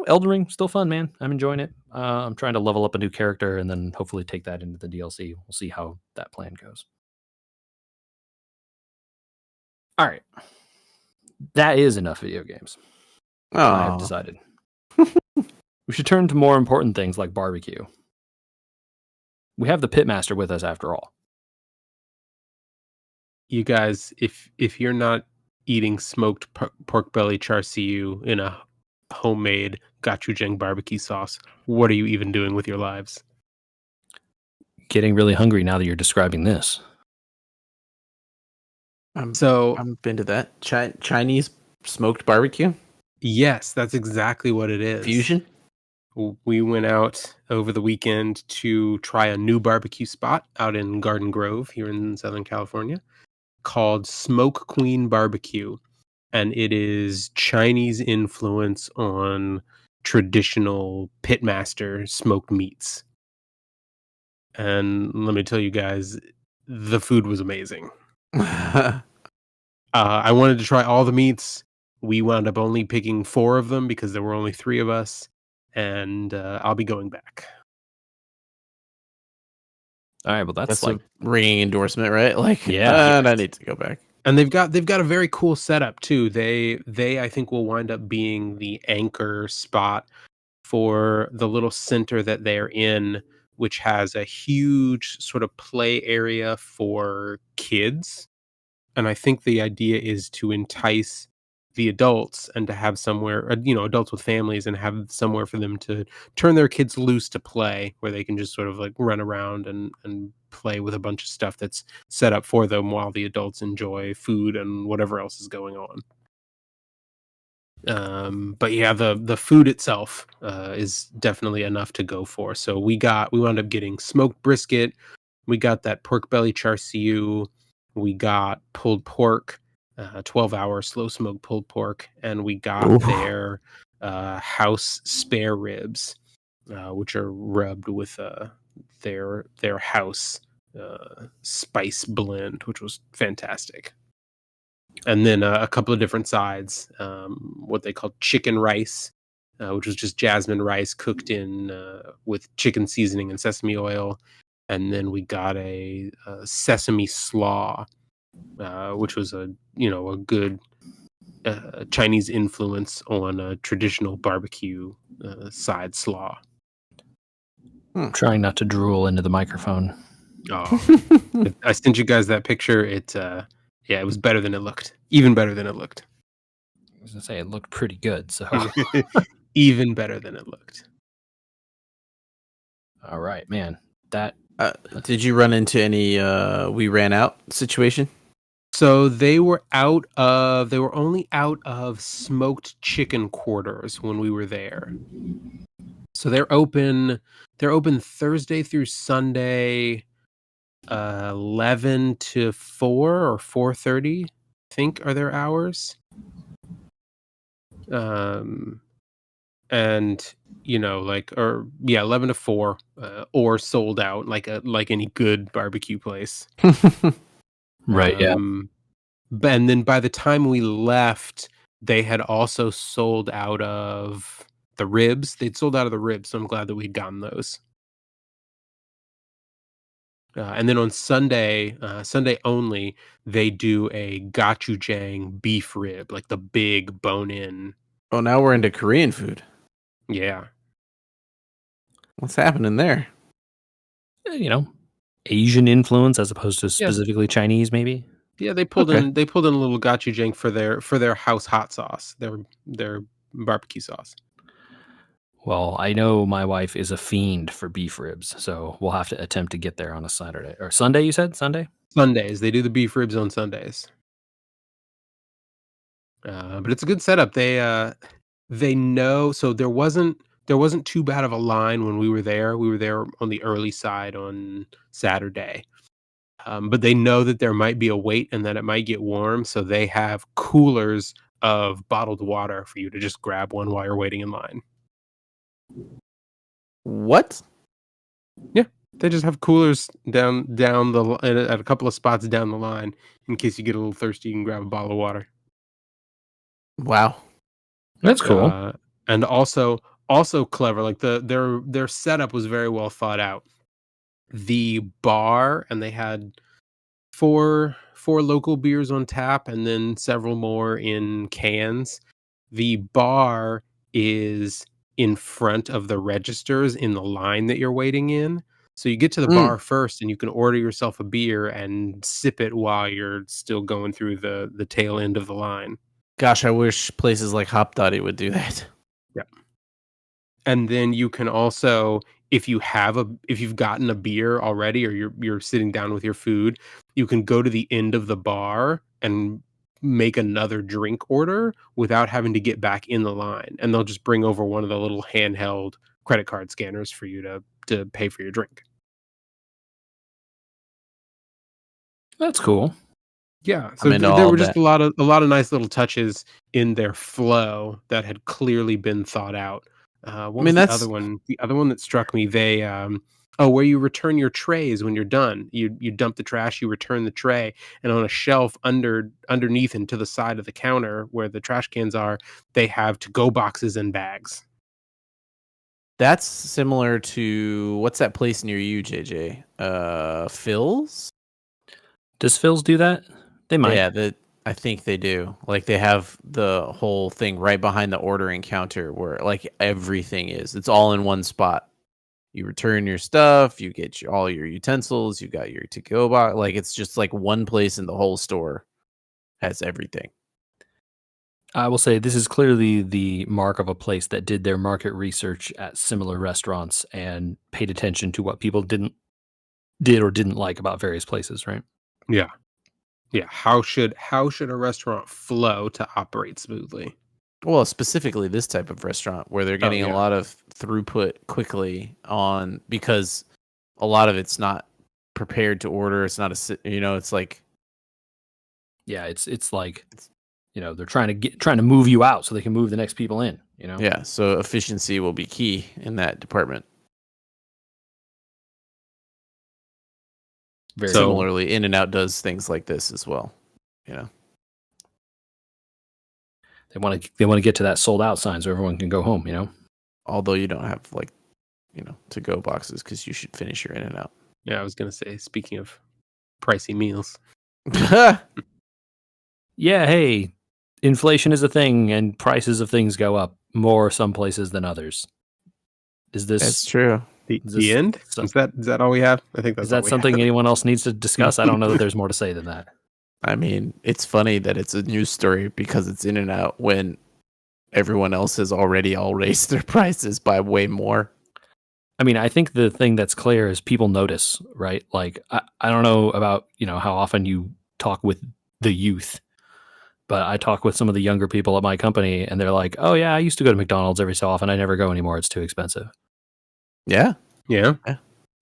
Elden Ring still fun, man. I'm enjoying it. I'm trying to level up a new character and then hopefully take that into the DLC. We'll see how that plan goes. All right, that is enough video games. I have decided. We should turn to more important things like barbecue. We have the Pitmaster with us after all. You guys, if you're not eating smoked pork belly char siu in a homemade gochujang barbecue sauce, what are you even doing with your lives? Getting really hungry now that you're describing this. I'm been to that Chinese smoked barbecue. Yes, that's exactly what it is. Fusion. We went out over the weekend to try a new barbecue spot out in Garden Grove here in Southern California called Smoke Queen BBQ. And it is Chinese influence on traditional Pitmaster smoked meats. And let me tell you guys, the food was amazing. I wanted to try all the meats. We wound up only picking 4 of them because there were only 3 of us. And I'll be going back. All right, well that's like a ringing endorsement, right? Like, yeah, I need to go back. And they've got a very cool setup too. They I think will wind up being the anchor spot for the little center that they're in, which has a huge sort of play area for kids. And I think the idea is to entice the adults and to have somewhere, adults with families and have somewhere for them to turn their kids loose to play, where they can just sort of like run around and play with a bunch of stuff that's set up for them while the adults enjoy food and whatever else is going on. But yeah, the food itself is definitely enough to go for. So we wound up getting smoked brisket, we got that pork belly char siu, we got pulled pork, 12-hour slow smoked pulled pork, and we got their house spare ribs, which are rubbed with their house spice blend, which was fantastic. And then a couple of different sides, what they call chicken rice, which was just jasmine rice cooked in with chicken seasoning and sesame oil. And then we got a sesame slaw, which was a good Chinese influence on a traditional barbecue side slaw. I'm trying not to drool into the microphone. Oh, I sent you guys that picture. It was better than it looked. Even better than it looked. I was gonna say it looked pretty good, so even better than it looked. All right, man. That did you run into any we ran out situation? So they were only out of smoked chicken quarters when we were there. So they're open Thursday through Sunday, 11 to 4 or 4:30, I think are their hours. And 11 to 4, or sold out like any good barbecue place. Right, yeah. And then by the time we left, they had also sold out of the ribs. They'd sold out of the ribs, so I'm glad that we'd gotten those. And then on Sunday only, they do a gochujang beef rib, like the big bone-in. Oh, now we're into Korean food. Yeah. What's happening there? Asian influence as opposed to specifically Chinese, maybe. Yeah, they pulled in a little gochujang for their house hot sauce, their barbecue sauce. Well, I know my wife is a fiend for beef ribs, so we'll have to attempt to get there on a Saturday or Sunday. You said Sunday? Sundays. They do the beef ribs on Sundays. But it's a good setup. They know, so there wasn't too bad of a line when we were there. We were there on the early side on Saturday. But they know that there might be a wait and that it might get warm, so they have coolers of bottled water for you to just grab one while you're waiting in line. What? Yeah, they just have coolers down at a couple of spots down the line in case you get a little thirsty. You can grab a bottle of water. Wow, that's cool. And also clever. Like their setup was very well thought out. The bar, and they had four local beers on tap and then several more in cans. The bar is in front of the registers in the line that you're waiting in. So you get to the bar first and you can order yourself a beer and sip it while you're still going through the tail end of the line. Gosh, I wish places like Hopdoddy would do that. Yeah. And then you can also, if you've gotten a beer already or you're sitting down with your food, you can go to the end of the bar and make another drink order without having to get back in the line, and they'll just bring over one of the little handheld credit card scanners for you to pay for your drink. That's cool. Yeah, so there were just a lot of nice little touches in their flow that had clearly been thought out. The other one? The other one that struck me, they where you return your trays when you're done. You dump the trash, you return the tray, and on a shelf underneath and to the side of the counter where the trash cans are, they have to-go boxes and bags. That's similar to, what's that place near you, JJ? Phil's? Does Phil's do that? They might. Yeah, I think they do. Like, they have the whole thing right behind the ordering counter where like everything is. It's all in one spot. You return your stuff, you get all your utensils, you got your to-go box. Like, it's just like one place in the whole store has everything. I will say this is clearly the mark of a place that did their market research at similar restaurants and paid attention to what people did or didn't like about various places, right? Yeah. Yeah. How should a restaurant flow to operate smoothly? Well, specifically this type of restaurant where they're getting a lot of throughput quickly on because a lot of it's not prepared to order. It's not it's like it's like they're trying to move you out so they can move the next people in. Yeah, so efficiency will be key in that department. Very similarly, In-N-Out does things like this as well. They want to get to that sold out sign so everyone can go home. Although you don't have to go boxes because you should finish your In-N-Out. Yeah, I was gonna say. Speaking of pricey meals. Yeah, hey, inflation is a thing, and prices of things go up more some places than others. That's true. The end? Is that all we have? I think that's. Is that something anyone else needs to discuss? I don't know that there's more to say than that. I mean, it's funny that it's a news story because it's In-N-Out when everyone else has already all raised their prices by way more. I mean, I think the thing that's clear is people notice, right? Like, I don't know about, how often you talk with the youth, but I talk with some of the younger people at my company and they're like, oh yeah, I used to go to McDonald's every so often. I never go anymore. It's too expensive. Yeah. Yeah. And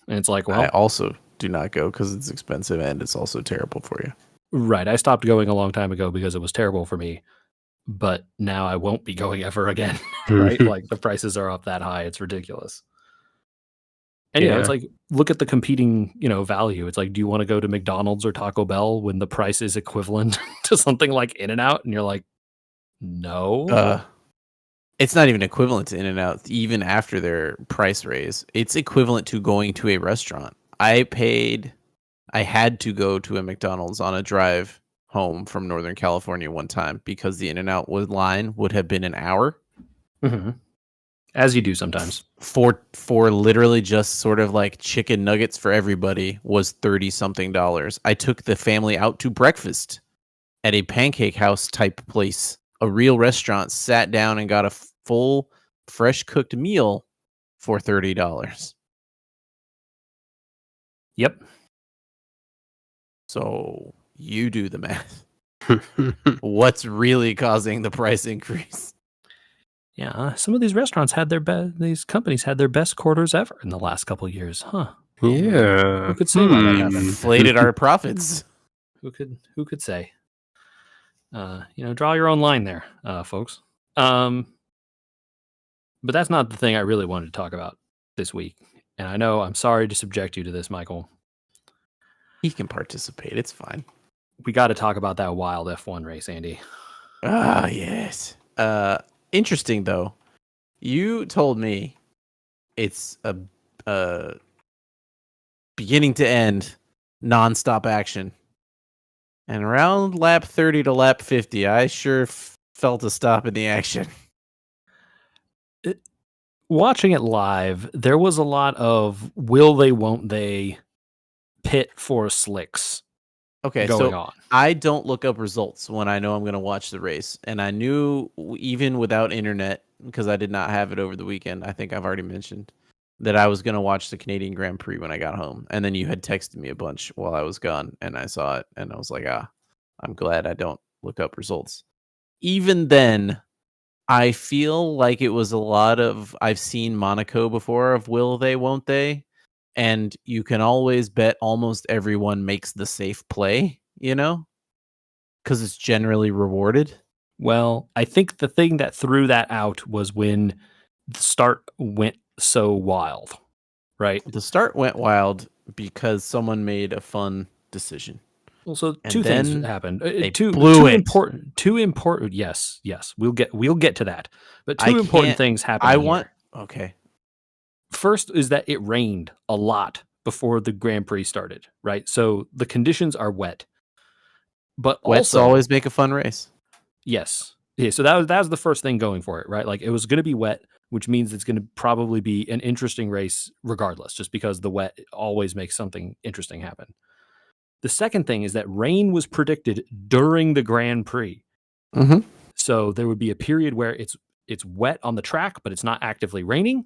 it's like, well, I also do not go because it's expensive and it's also terrible for you. Right. I stopped going a long time ago because it was terrible for me, but now I won't be going ever again. Right. Like the prices are up that high. It's ridiculous. And it's like, look at the competing, value. It's like, do you want to go to McDonald's or Taco Bell when the price is equivalent to something like In-N-Out? And you're like, no. It's not even equivalent to In-N-Out, even after their price raise. It's equivalent to going to a restaurant. I had to go to a McDonald's on a drive home from Northern California one time because the In-N-Out line would have been an hour. Mm-hmm. As you do sometimes. For literally just sort of like chicken nuggets for everybody was $30-something. I took the family out to breakfast at a pancake house type place, a real restaurant, sat down and got a full fresh cooked meal for $30. Yep. So you do the math. What's really causing the price increase? Yeah, some of these restaurants had these companies had their best quarters ever in the last couple of years, huh? Yeah. Who could say why that happened? Inflated our profits. Who could say? Draw your own line there, folks. But that's not the thing I really wanted to talk about this week. And I know I'm sorry to subject you to this, Michael. He can participate. It's fine. We got to talk about that wild F1 race, Andy. Ah, yes. Interesting, though. You told me it's a beginning to end nonstop action. And around lap 30 to lap 50, I sure felt a stop in the action. Watching it live, there was a lot of will they, won't they pit for slicks. Okay, going on. I don't look up results when I know I'm going to watch the race. And I knew even without internet, because I did not have it over the weekend, I think I've already mentioned, that I was going to watch the Canadian Grand Prix when I got home. And then you had texted me a bunch while I was gone, and I saw it, and I was like, I'm glad I don't look up results. Even then, I feel like it was a lot of, I've seen Monaco before of will they, won't they? And you can always bet almost everyone makes the safe play, because it's generally rewarded. Well, I think the thing that threw that out was when the start went so wild, right? The start went wild because someone made a fun decision. Well, so two things happened. Two important. Yes, we'll get to that. But two important things happened. Okay. First is that it rained a lot before the Grand Prix started, right? So the conditions are wet. But Wets always make a fun race. Yes. Yeah, so that was the first thing going for it, right? Like it was going to be wet, which means it's going to probably be an interesting race regardless, just because the wet always makes something interesting happen. The second thing is that rain was predicted during the Grand Prix. Mm-hmm. So there would be a period where it's wet on the track, but it's not actively raining.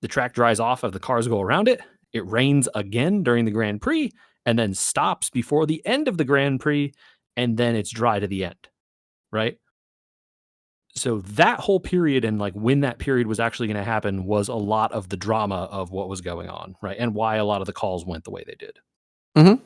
The track dries off as the cars go around it. It rains again during the Grand Prix and then stops before the end of the Grand Prix, and then it's dry to the end, right? So that whole period and like when that period was actually going to happen was a lot of the drama of what was going on, right? And why a lot of the calls went the way they did. Mm-hmm.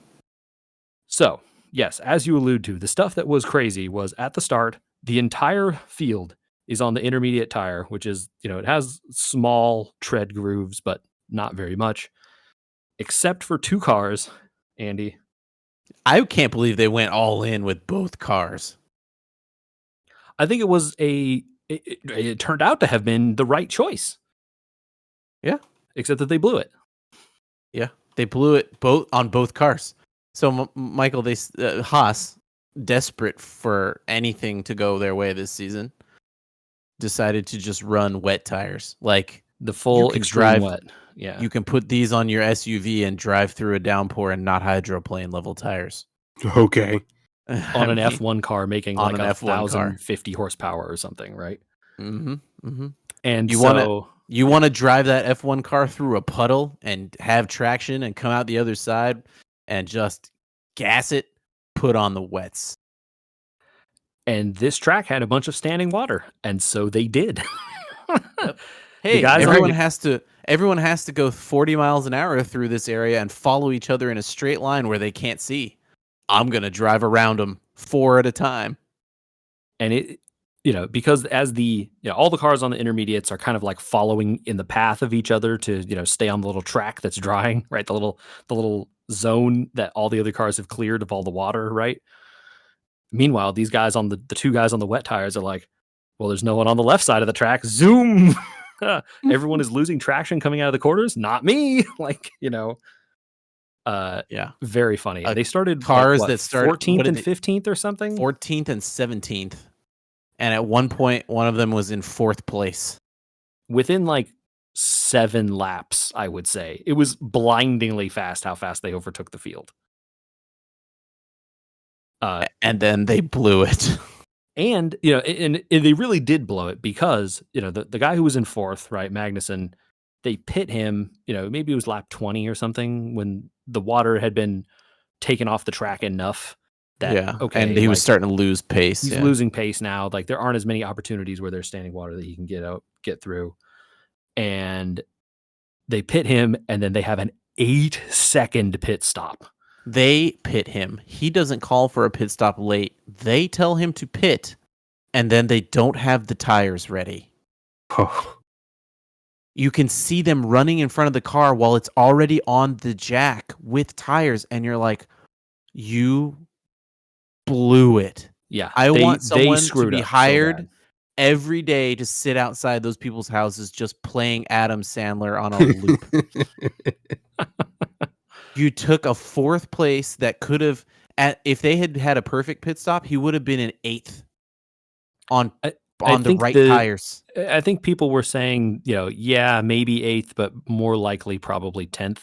So, yes, as you allude to, the stuff that was crazy was at the start, the entire field is on the intermediate tire, which is, it has small tread grooves, but not very much, except for 2 cars, Andy. I can't believe they went all in with both cars. I think it was it turned out to have been the right choice. Yeah. Except that they blew it. Yeah. They blew it on both cars. So Michael, Haas, desperate for anything to go their way this season, decided to just run wet tires. Like the full extreme wet. Yeah. You can put these on your SUV and drive through a downpour and not hydroplane level tires. Okay. On an F1 car making like 1,050 horsepower or something, right? Mm-hmm. Mm-hmm. And you want to drive that F1 car through a puddle and have traction and come out the other side and just gas it, put on the wets. And this track had a bunch of standing water, and so they did. Yep. Hey, everyone has to go 40 miles an hour through this area and follow each other in a straight line where they can't see. I'm going to drive around them 4 at a time. And it, because as all the cars on the intermediates are kind of like following in the path of each other to, stay on the little track that's drying, right? The little zone that all the other cars have cleared of all the water, right? Meanwhile, these guys on the 2 guys on the wet tires are like, well, there's no one on the left side of the track. Zoom. Everyone is losing traction coming out of the corners. Not me. Very funny. They started cars that started 14th and 15th or something. 14th and 17th, and at one point, one of them was in 4th place. Within 7 laps, I would say it was blindingly fast. How fast they overtook the field, and then they blew it. And and they really did blow it because the guy who was in 4th, right, Magnussen, they pit him. Maybe it was lap 20 or something when the water had been taken off the track enough that and he was starting to lose pace. He's losing pace now. Like there aren't as many opportunities where there's standing water that he can get through, and they pit him, and then they have an 8-second pit stop. They pit him. He doesn't call for a pit stop late. They tell him to pit, and then they don't have the tires ready. Oh. You can see them running in front of the car while it's already on the jack with tires, and you're like, you blew it. Yeah. I want someone to be hired every day to sit outside those people's houses just playing Adam Sandler on a loop. You took a 4th place that could have, if they had had a perfect pit stop, he would have been an 8th on the right tires. I think people were saying, maybe 8th, but more likely probably 10th,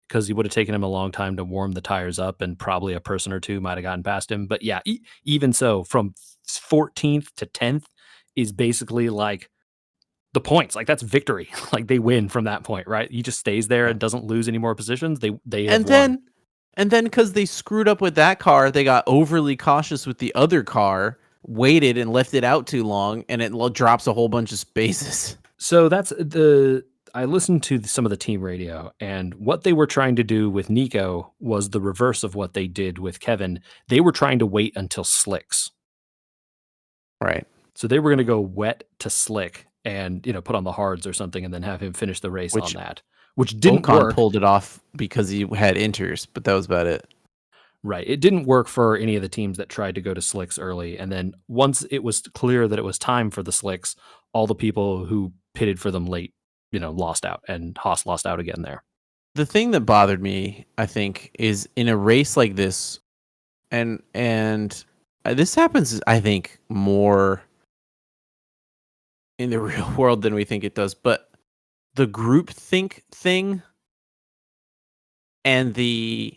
because he would have taken him a long time to warm the tires up, and probably a person or 2 might have gotten past him. But yeah, even so, from 14th to 10th is basically like the points. Like that's victory. Like they win from that point, right? He just stays there and doesn't lose any more positions. They have won. And then because they screwed up with that car, they got overly cautious with the other car, waited and left it out too long, and it drops a whole bunch of spaces. So I listened to some of the team radio, and what they were trying to do with Nico was the reverse of what they did with Kevin. They were trying to wait until slicks. Right. So they were going to go wet to slick and, put on the hards or something and then have him finish the race on that, which didn't work. Pulled it off because he had inters, but that was about it. Right. It didn't work for any of the teams that tried to go to slicks early. And then once it was clear that it was time for the slicks, all the people who pitted for them late, lost out, and Haas lost out again there. The thing that bothered me, I think, is in a race like this, and this happens, I think, more in the real world than we think it does, but the groupthink thing and the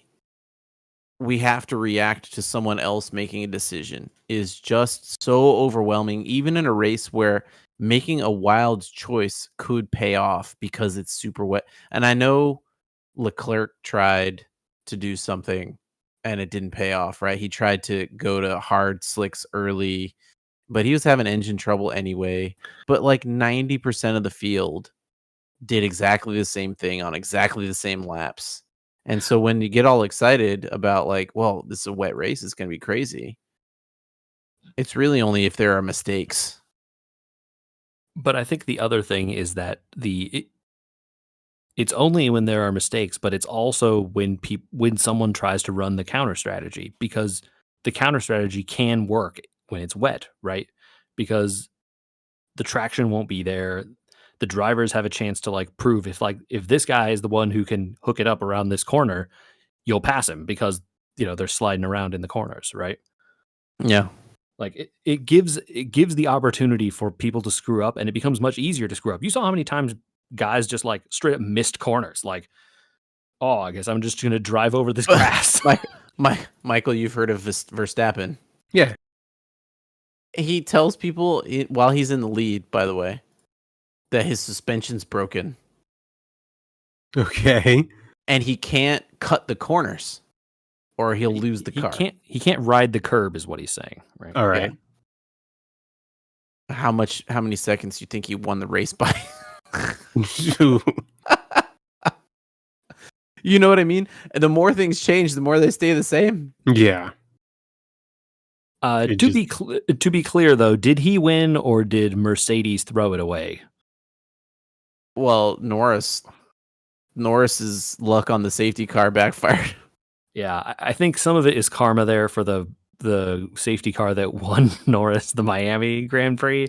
we have to react to someone else making a decision is just so overwhelming, even in a race where making a wild choice could pay off because it's super wet. And I know Leclerc tried to do something and it didn't pay off, right? He tried to go to hard slicks early, but he was having engine trouble anyway. But like 90% of the field did exactly the same thing on exactly the same laps. And so when you get all excited about like, well, this is a wet race, it's going to be crazy. It's really only if there are mistakes. But I think the other thing is that it's only when there are mistakes, but it's also when someone tries to run the counter strategy, because the counter strategy can work when it's wet, right? Because the traction won't be there. The drivers have a chance to like prove if this guy is the one who can hook it up around this corner, you'll pass him because they're sliding around in the corners, right? Yeah. Like it gives the opportunity for people to screw up, and it becomes much easier to screw up. You saw how many times guys just like straight up missed corners. Like, oh, I guess I'm just going to drive over this grass. Michael, you've heard of Verstappen. Yeah. He tells people while he's in the lead, by the way, that his suspension's broken. Okay. And he can't cut the corners or he'll lose the car. He can't ride the curb is what he's saying, right? All right. Yeah. How many seconds do you think he won the race by? You know what I mean? The more things change, the more they stay the same. Yeah. To be clear, though, did he win or did Mercedes throw it away? Well, Norris's luck on the safety car backfired. Yeah, I think some of it is karma there for the safety car that won Norris the Miami Grand Prix.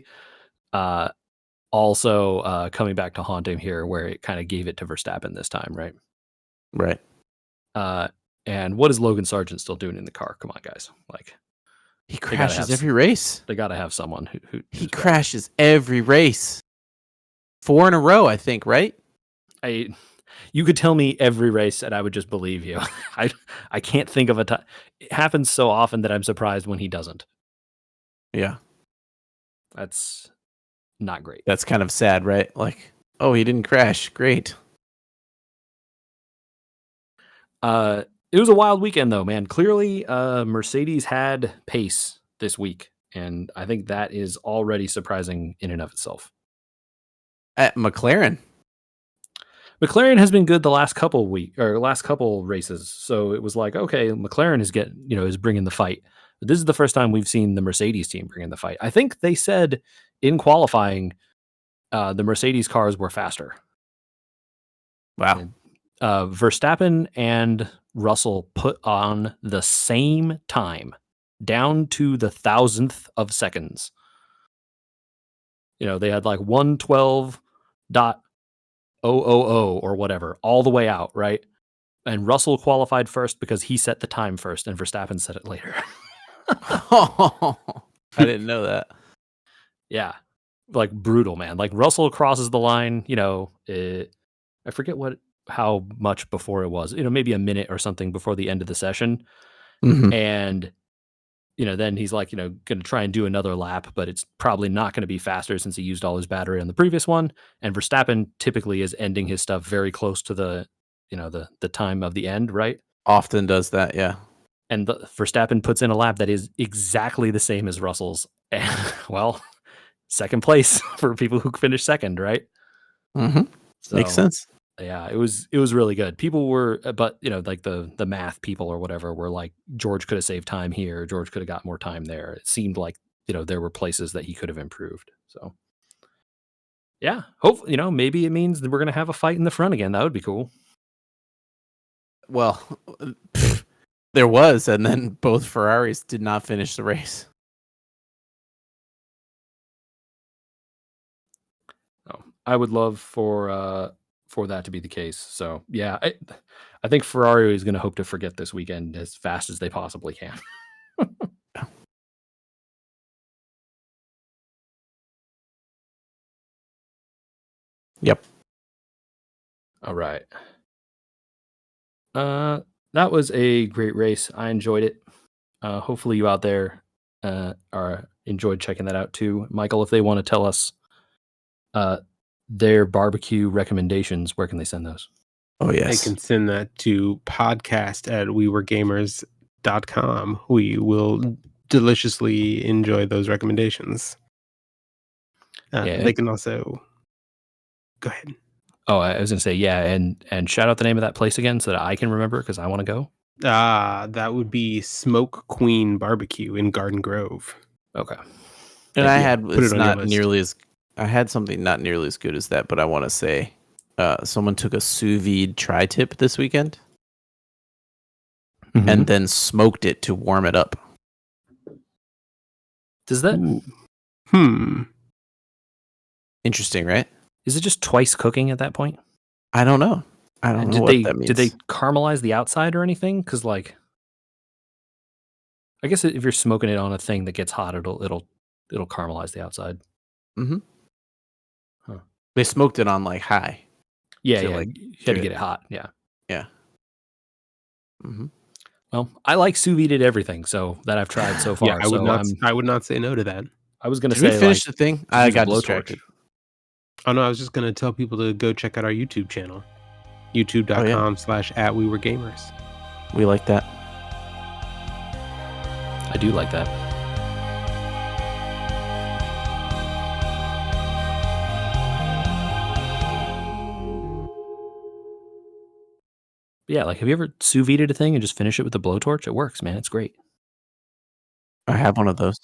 Also coming back to haunt him here, where it kind of gave it to Verstappen this time, right? Right. And what is Logan Sargent still doing in the car? Come on, guys! Like, he crashes every race. They got to have someone who he crashes every race. 4 in a row, I think, right? You could tell me every race and I would just believe you. I can't think of a time. It happens so often that I'm surprised when he doesn't. Yeah. That's not great. That's kind of sad, right? Like, oh, he didn't crash. Great. It was a wild weekend, though, man. Clearly, Mercedes had pace this week, and I think that is already surprising in and of itself. At McLaren has been good the last couple races, so it was like, okay, McLaren is bringing the fight. But this is the first time we've seen the Mercedes team bringing the fight. I think they said in qualifying, the Mercedes cars were faster. Wow. Verstappen and Russell put on the same time, down to the 1,000th of seconds. They had like 112.000 or whatever, all the way out, right? And Russell qualified first because he set the time first, and Verstappen set it later. I didn't know that. Yeah, like brutal, man. Like Russell crosses the line. I forget how much before it was. Maybe a minute or something before the end of the session, and then he's like, going to try and do another lap, but it's probably not going to be faster since he used all his battery on the previous one. And Verstappen typically is ending his stuff very close to the time of the end, right? Often does that, yeah. And Verstappen puts in a lap that is exactly the same as Russell's. And, well, second place for people who finish second, right? Mm-hmm. So, makes sense. Yeah, it was really good. People were, but like the math people or whatever were like, George could have saved time here. George could have got more time there. It seemed like, there were places that he could have improved. So yeah, hopefully, maybe it means that we're going to have a fight in the front again. That would be cool. Well, there was, and then both Ferraris did not finish the race. Oh, I would love for that to be the case. So yeah, I think Ferrari is going to hope to forget this weekend as fast as they possibly can. Yep. All right. That was a great race. I enjoyed it. Hopefully you out there enjoyed checking that out too. Michael, if they want to tell us their barbecue recommendations, where can they send those? Oh, yes. They can send that to podcast@weweregamers.com. We will deliciously enjoy those recommendations. They can also... Go ahead. Oh, I was going to say, yeah, and shout out the name of that place again so that I can remember because I want to go. That would be Smoke Queen Barbecue in Garden Grove. Okay. And I had something not nearly as good as that, but I want to say someone took a sous vide tri-tip this weekend and then smoked it to warm it up. Does that... Interesting, right? Is it just twice cooking at that point? I don't know. I don't know what that means. Did they caramelize the outside or anything? Because, like, I guess if you're smoking it on a thing that gets hot, it'll caramelize the outside. Mm-hmm. Huh. They smoked it on like high. Yeah, like, you had to get it hot. Yeah. Yeah. Mm-hmm. Well, I like sous vide everything, so that I've tried so far. Yeah, I would not say no to that. I was going to say, we finish the thing? I got distracted. Oh no, I was just going to tell people to go check out our YouTube channel, youtube.com/@weweregamers. We like that. I do like that. Yeah, like, have you ever sous vide'd a thing and just finish it with a blowtorch? It works, man. It's great. I have one of those.